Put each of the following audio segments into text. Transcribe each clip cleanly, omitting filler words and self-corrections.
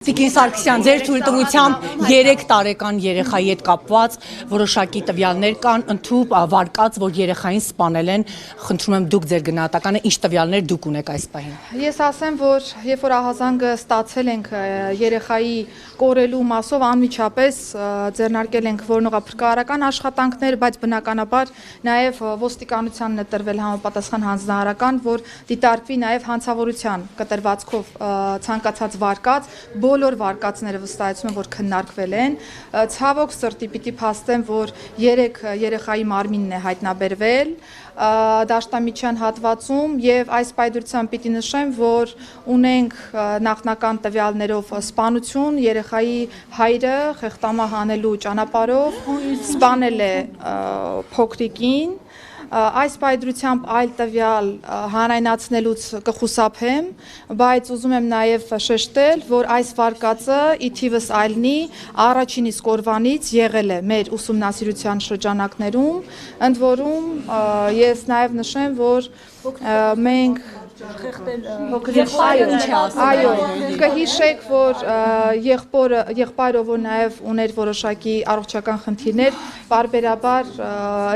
Տիկին Սարգսյան, ձեր թույլտվությամբ 3 տարեկան երեխայի հետ կապված որոշակի տվյալներ կան, ընդհուպ վարկած, որ երեխային սպանել են, խնդրում եմ դուք ձեր գնահատականը, ինչ տվյալներ դուք ունեք այս պահին։ Ես ասեմ, որ երբ որ ահազանգը ստացել ենք երեխայի կորելու մասով անմիջապես ձեռնարկել ենք որոնողափրկարարական աշխատանքներ, բայց բնականաբար նաև ոստիկանությանն է տրվել համապատասխան հանձնարարական, որ դիտարկվի նաև հանցավորության կտրվածքով ցանկացած վարկած, բոլոր վարկածները վստահեցում եմ, որ քննարկվել են, ցավոք սրտի պիտի փաստեմ, որ 3 երեխայի մարմինն է հայտնաբերվել դաշտամիջյան հատվածում եւ այս պայդրությամբ պիտի նշեմ, որ ունենք նախնական տվյալներով սպանություն, երեխայի հայրը խեղտամահ անելու ճանապարհով սպանել է փոքրիկին, այս պայդրությամբ այլ տվյալ հանրայնացնելուց կխուսափեմ, բայց ուզում եմ նաև շեշտել, որ այս վարկածը ի թիվս այլնի առաջին իսկ օրվանից եղել է մեր ուսումնասիրության շրջանակներում, ընդ որում ես նաև նշեմ, որ մենք այո, կհիշեք, որ եղբայրը, որ նաև ուներ որոշակի առողջական խնդիրներ, պարբերաբար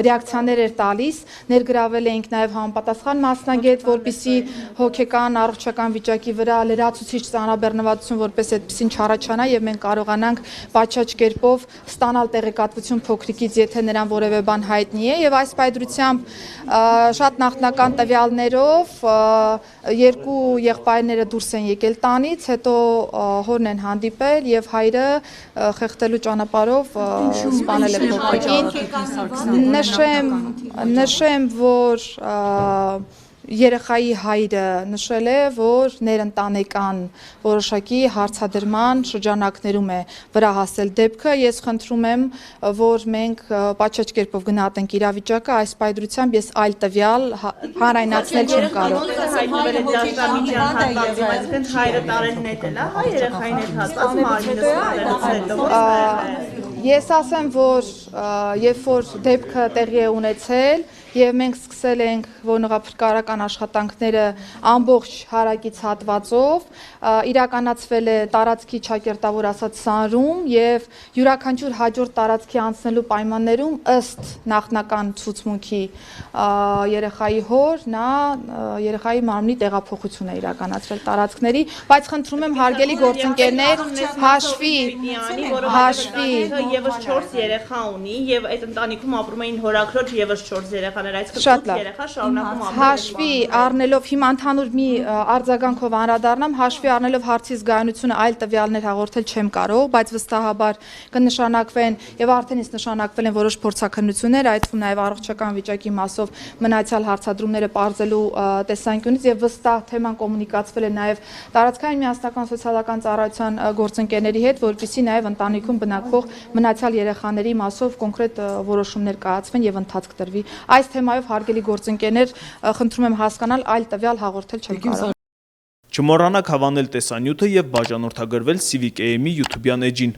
ռեակցիաներ էր տալիս, ներգրավել էինք նաև համապատասխան մասնագետ, որպեսզի հոգեկան առողջական վիճակի վրա լրացուցիչ ծանրաբեռնվածություն որպես այդպեսին չառաջանա եւ մենք կարողանանք պատշաճ կերպով ստանալ տեղեկատվություն փոքրիկից, եթե նրան որևէ բան հայտնի է եւ այս պայդրությամբ շատ նախնական տվյալներով երկու եղբայրները դուրս են եկել տանից, հետո հորն են հանդիպել եւ հայրը խեղդելու ճանապարհով սպանել է փոքրիկին։ Նշեմ, որ երեխայի հայրը նշել է, որ ներընտանեկան որոշակի հարցադրման շրջանակներում է վրա հասել դեպքը, ես խնդրում եմ, որ մենք պատշաճ կերպով գնահատենք իրավիճակը, այս պայդրությամբ ես այլ տվյալ հանրայնացնել չեմ կարող։ Ես ասեմ, որ երբ որ դեպքը տեղի է ունեցել եւ մենք սկսել ենք որոնողափրկարարական աշխատանքները ամբողջ հարակից հատվածով, իրականացվել է տարածքի ճակերտավոր ասած սանրում եւ յուրաքանչյուր հաջորդ տարածքի անցնելու պայմաններում ըստ նախնական ցուցմունքի երեխայի հոր նա երեխայի մարմնի տեղափոխություն է իրականացրել տարածքների, բայց խնդրում եմ հարգելի գործընկերներ հաշվի Եվս 4 երեխա ունի եւ այդ ընտանիքում ապրում էին հորաքրոջ եւս 4 երեխաներ, այսինքն 8 երեխա շարունակում ապրում։ Հաշվի առնելով հիմա ընդհանուր մի արձագանքով անդրադառնամ, հաշվի առնելով հարցի զգայունությունը այլ տվյալներ հաղորդել չեմ կարող, բայց վստահաբար կնշանակվեն եւ արդեն իսկ նշանակվել են որոշ փորձաքննություններ, այդ թվում նաեւ առողջական վիճակի մասով մնացյալ հարցադրումները բարձելու տեսանկյունից եւ վստահ թեման կոմունիկացվել է նաեւ տարածքային միասնական սոցիալական ծառայության գործընկերների հետ, որպեսզի նաեւ ընտանիքում բնակվող մնացյալ երեխաների մասով կոնկրետ որոշումներ կայացվեն եւ ընթացք տրվի։ Այս թեմայով հարգելի գործընկերներ, խնդրում եմ հասկանալ, այլ տվյալ հաղորդել չեմ կարող։ Չմոռանաք հավանել տեսանյութը եւ բաժանորդագրվել Civic AM-ի YouTube-յան էջին։